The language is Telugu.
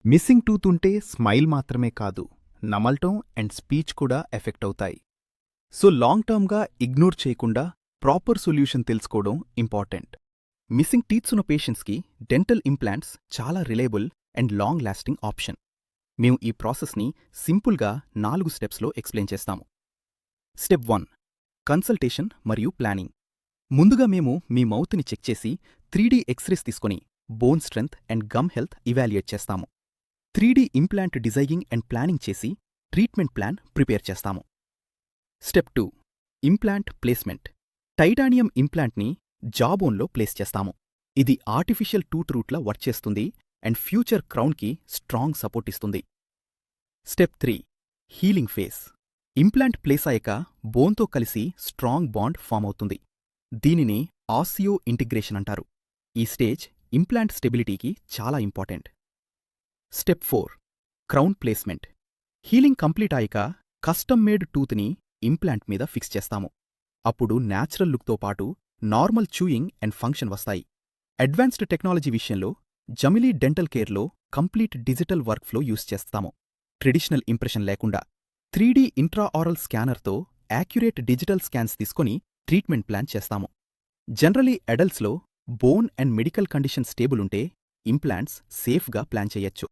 మిస్సింగ్ టూత్ ఉంటే స్మైల్ మాత్రమే కాదు, నమలటం అండ్ స్పీచ్ కూడా ఎఫెక్ట్ అవుతాయి. సో లాంగ్ టర్మ్గా ఇగ్నోర్ చేయకుండా ప్రాపర్ సొల్యూషన్ తెలుసుకోవడం ఇంపార్టెంట్. మిస్సింగ్ టీత్స్ ఉన్న పేషెంట్స్కి డెంటల్ ఇంప్లాంట్స్ చాలా reliable and long lasting option. మేము ఈ ప్రాసెస్ని సింపుల్గా 4 స్టెప్స్లో ఎక్స్ప్లెయిన్ చేస్తాము. స్టెప్ 1, కన్సల్టేషన్ మరియు ప్లానింగ్. ముందుగా మేము మీ మౌత్ని చెక్ చేసి 3D ఎక్స్రేస్ తీసుకొని bone strength and gum health evaluate చేస్తాము. 3D implant designing and planning చేసి ట్రీట్మెంట్ ప్లాన్ ప్రిపేర్ చేస్తాము. Step 2, implant placement. టైటానియం ఇంప్లాంట్ని జాబోన్లో ప్లేస్ చేస్తాము. ఇది ఆర్టిఫిషియల్ టూత్ రూట్లా వర్క్ చేస్తుంది అండ్ ఫ్యూచర్ క్రౌన్కి స్ట్రాంగ్ సపోర్ట్ ఇస్తుంది. Step 3, healing phase. Implant place అయ్యాక బోన్తో కలిసి స్ట్రాంగ్ బాండ్ ఫామ్ అవుతుంది. దీనిని ఆసియో ఇంటిగ్రేషన్ అంటారు. ఈ స్టేజ్ ఇంప్లాంట్ స్టెబిలిటీకి చాలా important. Step 4, crown placement. Healing complete అయ్యాక కస్టమ్ మేడ్ టూత్ని ఇంప్లాంట్ మీద ఫిక్స్ చేస్తాము. అప్పుడు న్యాచురల్ లుక్తో పాటు నార్మల్ చూయింగ్ అండ్ ఫంక్షన్ వస్తాయి. అడ్వాన్స్డ్ టెక్నాలజీ విషయంలో జమిలీ డెంటల్ కేర్లో complete digital workflow use చేస్తాము. ట్రెడిషనల్ ఇంప్రెషన్ లేకుండా 3D ఇంట్రాఆరల్ స్కానర్తో యాక్యురేట్ డిజిటల్ స్కాన్స్ తీసుకొని ట్రీట్మెంట్ ప్లాన్ చేస్తాము. జనరలీ అడల్ట్స్లో bone and medical condition stable ఉంటే ఇంప్లాంట్స్ సేఫ్గా ప్లాన్ చేయొచ్చు.